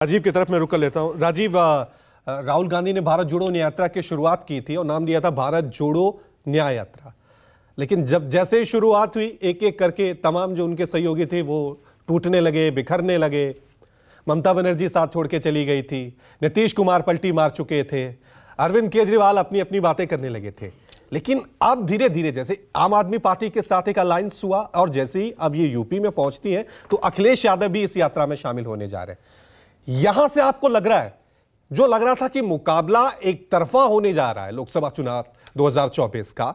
राजीव की तरफ मैं रुक कर लेता हूं। राजीव, राहुल गांधी ने भारत जोड़ो न्याय यात्रा की शुरुआत की थी और नाम दिया था भारत जोड़ो न्याय यात्रा। लेकिन जब जैसे ही शुरुआत हुई, एक एक करके तमाम जो उनके सहयोगी थे वो टूटने लगे, बिखरने लगे। ममता बनर्जी साथ छोड़ के चली गई थी, नीतीश कुमार पलटी मार चुके थे, अरविंद केजरीवाल अपनी अपनी बातें करने लगे थे। लेकिन अब धीरे धीरे जैसे आम आदमी पार्टी के साथ एक अलायंस हुआ और जैसे ही अब ये यूपी में पहुंचती है तो अखिलेश यादव भी इस यात्रा में शामिल होने जा रहे हैं। यहां से आपको लग रहा है, जो लग रहा था कि मुकाबला एक तरफा होने जा रहा है लोकसभा चुनाव 2024 का,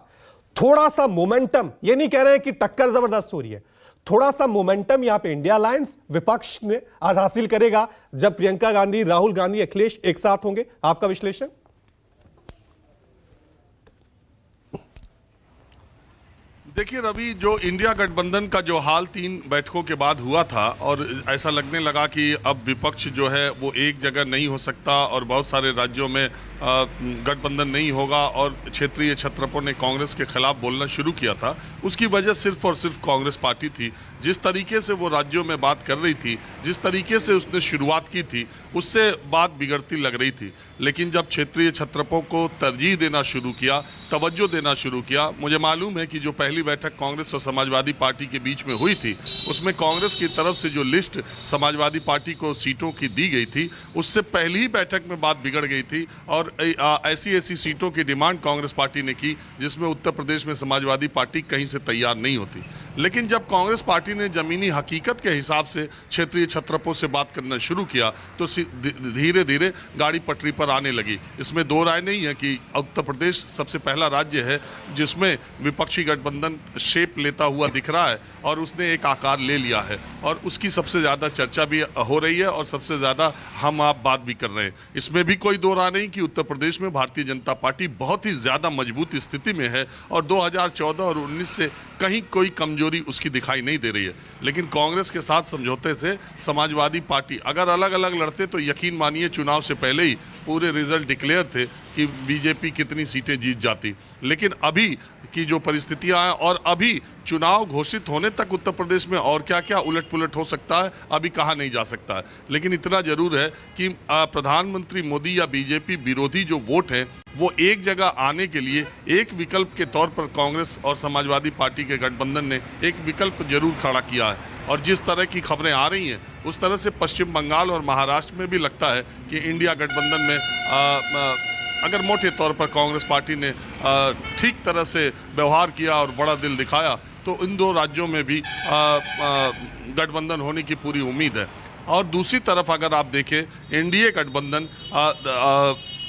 थोड़ा सा मोमेंटम, ये नहीं कह रहे हैं कि टक्कर जबरदस्त हो रही है, थोड़ा सा मोमेंटम यहां पे इंडिया अलायंस विपक्ष ने आज हासिल करेगा जब प्रियंका गांधी, राहुल गांधी, अखिलेश एक साथ होंगे। आपका विश्लेषण? देखिए रवि, जो इंडिया गठबंधन का जो हाल 3 बैठकों के बाद हुआ था और ऐसा लगने लगा कि अब विपक्ष जो है वो एक जगह नहीं हो सकता और बहुत सारे राज्यों में गठबंधन नहीं होगा और क्षेत्रीय छत्रपों ने कांग्रेस के खिलाफ बोलना शुरू किया था। उसकी वजह सिर्फ और सिर्फ कांग्रेस पार्टी थी। जिस तरीके से वो राज्यों में बात कर रही थी, जिस तरीके से उसने शुरुआत की थी, उससे बात बिगड़ती लग रही थी। लेकिन जब क्षेत्रीय छत्रपों को तरजीह देना शुरू किया, तवज्जो देना शुरू किया, मुझे मालूम है कि जो पहली बैठक कांग्रेस और समाजवादी पार्टी के बीच में हुई थी, उसमें कांग्रेस की तरफ से जो लिस्ट समाजवादी पार्टी को सीटों की दी गई थी, उससे पहली ही बैठक में बात बिगड़ गई थी और ऐसी सीटों की डिमांड कांग्रेस पार्टी ने की जिसमें उत्तर प्रदेश में समाजवादी पार्टी कहीं से तैयार नहीं होती। लेकिन जब कांग्रेस पार्टी ने जमीनी हकीकत के हिसाब से क्षेत्रीय छत्रपों से बात करना शुरू किया तो धीरे धीरे गाड़ी पटरी पर आने लगी। इसमें दो राय नहीं है कि उत्तर प्रदेश सबसे पहला राज्य है जिसमें विपक्षी गठबंधन शेप लेता हुआ दिख रहा है और उसने एक आकार ले लिया है और उसकी सबसे ज़्यादा चर्चा भी हो रही है और सबसे ज़्यादा हम आप बात भी कर रहे हैं। इसमें भी कोई दो राय नहीं कि उत्तर प्रदेश में भारतीय जनता पार्टी बहुत ही ज़्यादा मजबूत स्थिति में है और 2014 और 19 से कहीं कोई कमजोरी उसकी दिखाई नहीं दे रही है। लेकिन कांग्रेस के साथ समझौते से समाजवादी पार्टी अगर अलग अलग लड़ते तो यकीन मानिए चुनाव से पहले ही पूरे रिजल्ट डिक्लेयर थे कि बीजेपी कितनी सीटें जीत जाती। लेकिन अभी की जो परिस्थितियां हैं और अभी चुनाव घोषित होने तक उत्तर प्रदेश में और क्या क्या उलट पुलट हो सकता है अभी कहा नहीं जा सकता है। लेकिन इतना जरूर है कि प्रधानमंत्री मोदी या बीजेपी विरोधी जो वोट हैं वो एक जगह आने के लिए एक विकल्प के तौर पर कांग्रेस और समाजवादी पार्टी के गठबंधन ने एक विकल्प जरूर खड़ा किया है। और जिस तरह की खबरें आ रही हैं उस तरह से पश्चिम बंगाल और महाराष्ट्र में भी लगता है कि इंडिया गठबंधन में अगर मोटे तौर पर कांग्रेस पार्टी ने ठीक तरह से व्यवहार किया और बड़ा दिल दिखाया तो इन दो राज्यों में भी गठबंधन होने की पूरी उम्मीद है। और दूसरी तरफ अगर आप देखें एनडीए गठबंधन,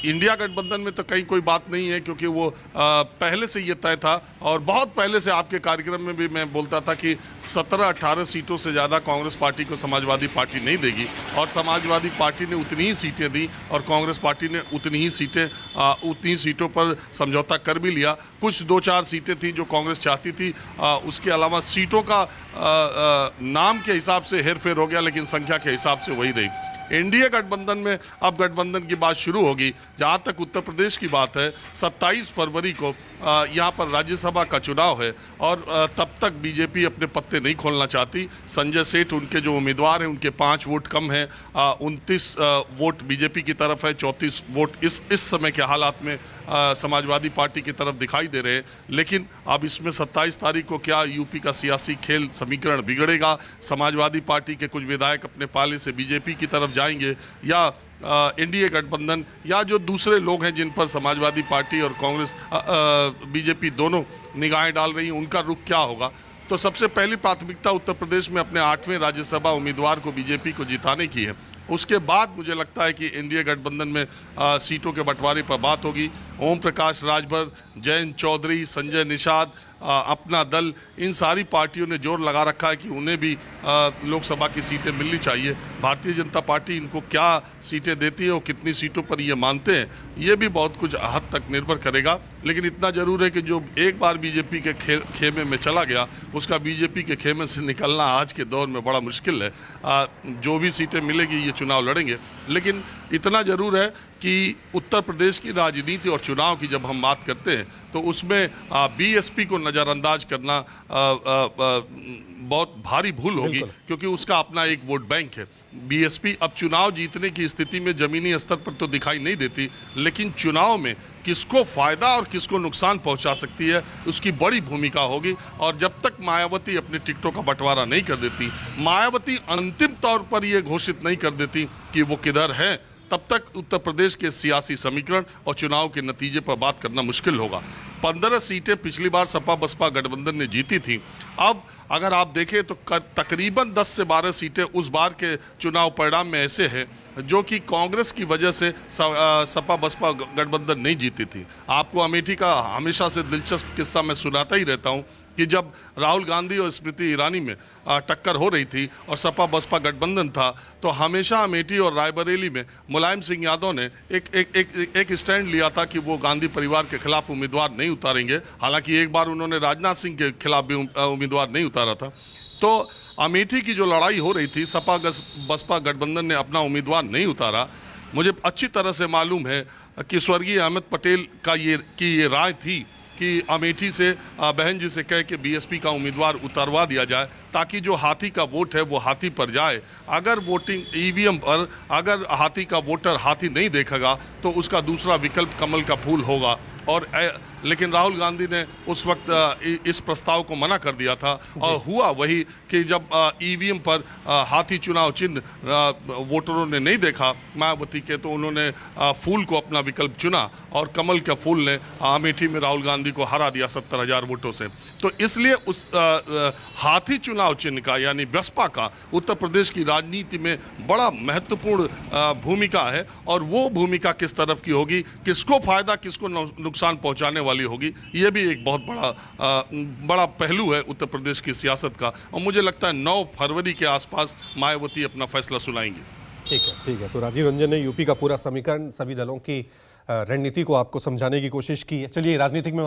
इंडिया गठबंधन में तो कहीं कोई बात नहीं है क्योंकि वो पहले से ये तय था और बहुत पहले से आपके कार्यक्रम में भी मैं बोलता था कि 17-18 सीटों से ज़्यादा कांग्रेस पार्टी को समाजवादी पार्टी नहीं देगी और समाजवादी पार्टी ने उतनी ही सीटें दी और कांग्रेस पार्टी ने उतनी ही सीटों पर समझौता कर भी लिया। कुछ 2-4 सीटें थी जो कांग्रेस चाहती थी, उसके अलावा सीटों का नाम के हिसाब से हेरफेर हो गया लेकिन संख्या के हिसाब से वही रही। एनडीए गठबंधन में अब गठबंधन की बात शुरू होगी। जहां तक उत्तर प्रदेश की बात है, 27 फरवरी को यहां पर राज्यसभा का चुनाव है और तब तक बीजेपी अपने पत्ते नहीं खोलना चाहती। संजय सेठ उनके जो उम्मीदवार हैं उनके 5 वोट कम हैं, 29 वोट बीजेपी की तरफ है, 34 वोट इस समय के हालात में समाजवादी पार्टी की तरफ दिखाई दे रहे हैं। लेकिन अब इसमें 27 तारीख को क्या यूपी का सियासी खेल समीकरण बिगड़ेगा, समाजवादी पार्टी के कुछ विधायक अपने पाले से बीजेपी की तरफ जाएंगे या एनडीए गठबंधन या जो दूसरे लोग हैं जिन पर समाजवादी पार्टी और कांग्रेस बीजेपी दोनों निगाहें डाल रही हैं उनका रुख क्या होगा। तो सबसे पहली प्राथमिकता उत्तर प्रदेश में अपने 8वें राज्यसभा उम्मीदवार को बीजेपी को जिताने की है। उसके बाद मुझे लगता है कि एनडीए गठबंधन में सीटों के बंटवारे पर बात होगी। ओम प्रकाश राजभर, जयंत चौधरी, संजय निषाद, अपना दल, इन सारी पार्टियों ने जोर लगा रखा है कि उन्हें भी लोकसभा की सीटें मिलनी चाहिए। भारतीय जनता पार्टी इनको क्या सीटें देती है और कितनी सीटों पर ये मानते हैं ये भी बहुत कुछ हद तक निर्भर करेगा। लेकिन इतना जरूर है कि जो एक बार बीजेपी के खेमे में चला गया उसका बीजेपी के खेमे से निकलना आज के दौर में बड़ा मुश्किल है। जो भी सीटें मिलेगी ये चुनाव लड़ेंगे। लेकिन इतना जरूर है कि उत्तर प्रदेश की राजनीति और चुनाव की जब हम बात करते हैं तो उसमें बीएसपी को नज़रअंदाज करना बहुत भारी भूल होगी, क्योंकि उसका अपना एक वोट बैंक है। बीएसपी अब चुनाव जीतने की स्थिति में जमीनी स्तर पर तो दिखाई नहीं देती, लेकिन चुनाव में किसको फायदा और किसको नुकसान पहुंचा सकती है उसकी बड़ी भूमिका होगी। और जब तक मायावती अपने टिकटों का बंटवारा नहीं कर देती, मायावती अंतिम तौर पर यह घोषित नहीं कर देती कि वो किधर है, तब तक उत्तर प्रदेश के सियासी समीकरण और चुनाव के नतीजे पर बात करना मुश्किल होगा। 15 सीटें पिछली बार सपा बसपा गठबंधन ने जीती थी। अब अगर आप देखें तो तकरीबन 10 से 12 सीटें उस बार के चुनाव परिणाम में ऐसे हैं जो कि कांग्रेस की वजह से सपा बसपा गठबंधन नहीं जीती थी। आपको अमेठी का हमेशा से दिलचस्प किस्सा मैं सुनाता ही रहता हूँ कि जब राहुल गांधी और स्मृति ईरानी में टक्कर हो रही थी और सपा बसपा गठबंधन था, तो हमेशा अमेठी और रायबरेली में मुलायम सिंह यादव ने एक स्टैंड लिया था कि वो गांधी परिवार के खिलाफ उम्मीदवार नहीं उतारेंगे। हालांकि एक बार उन्होंने राजनाथ सिंह के खिलाफ भी उम्मीदवार नहीं उतारा था। तो अमेठी की जो लड़ाई हो रही थी, सपा बसपा गठबंधन ने अपना उम्मीदवार नहीं उतारा। मुझे अच्छी तरह से मालूम है कि स्वर्गीय अहमद पटेल का ये राय थी कि अमेठी से बहन जी से कह के बीएसपी का उम्मीदवार उतारवा दिया जाए, ताकि जो हाथी का वोट है वो हाथी पर जाए। अगर वोटिंग ईवीएम पर अगर हाथी का वोटर हाथी नहीं देखेगा तो उसका दूसरा विकल्प कमल का फूल होगा। और लेकिन राहुल गांधी ने उस वक्त इस प्रस्ताव को मना कर दिया था, और हुआ वही कि जब ईवीएम पर हाथी चुनाव चिन्ह वोटरों ने नहीं देखा मायावती के, तो उन्होंने फूल को अपना विकल्प चुना और कमल के फूल ने अमेठी में राहुल गांधी को हरा दिया 70,000 वोटों से। तो इसलिए उस हाथी चुनाव चिन्ह का यानी बसपा का उत्तर प्रदेश की राजनीति में बड़ा महत्वपूर्ण भूमिका है, और वो भूमिका किस तरफ की होगी, किसको फायदा किसको नुकसान पहुंचाने वाली होगी, ये भी एक बहुत बड़ा पहलू है उत्तर प्रदेश की सियासत का। और मुझे लगता है 9 फरवरी के आसपास मायावती अपना फैसला सुनाएंगे। ठीक है। तो राजीव रंजन ने यूपी का पूरा समीकरण, सभी दलों की रणनीति को आपको समझाने की कोशिश की है। चलिए, राजनीतिक में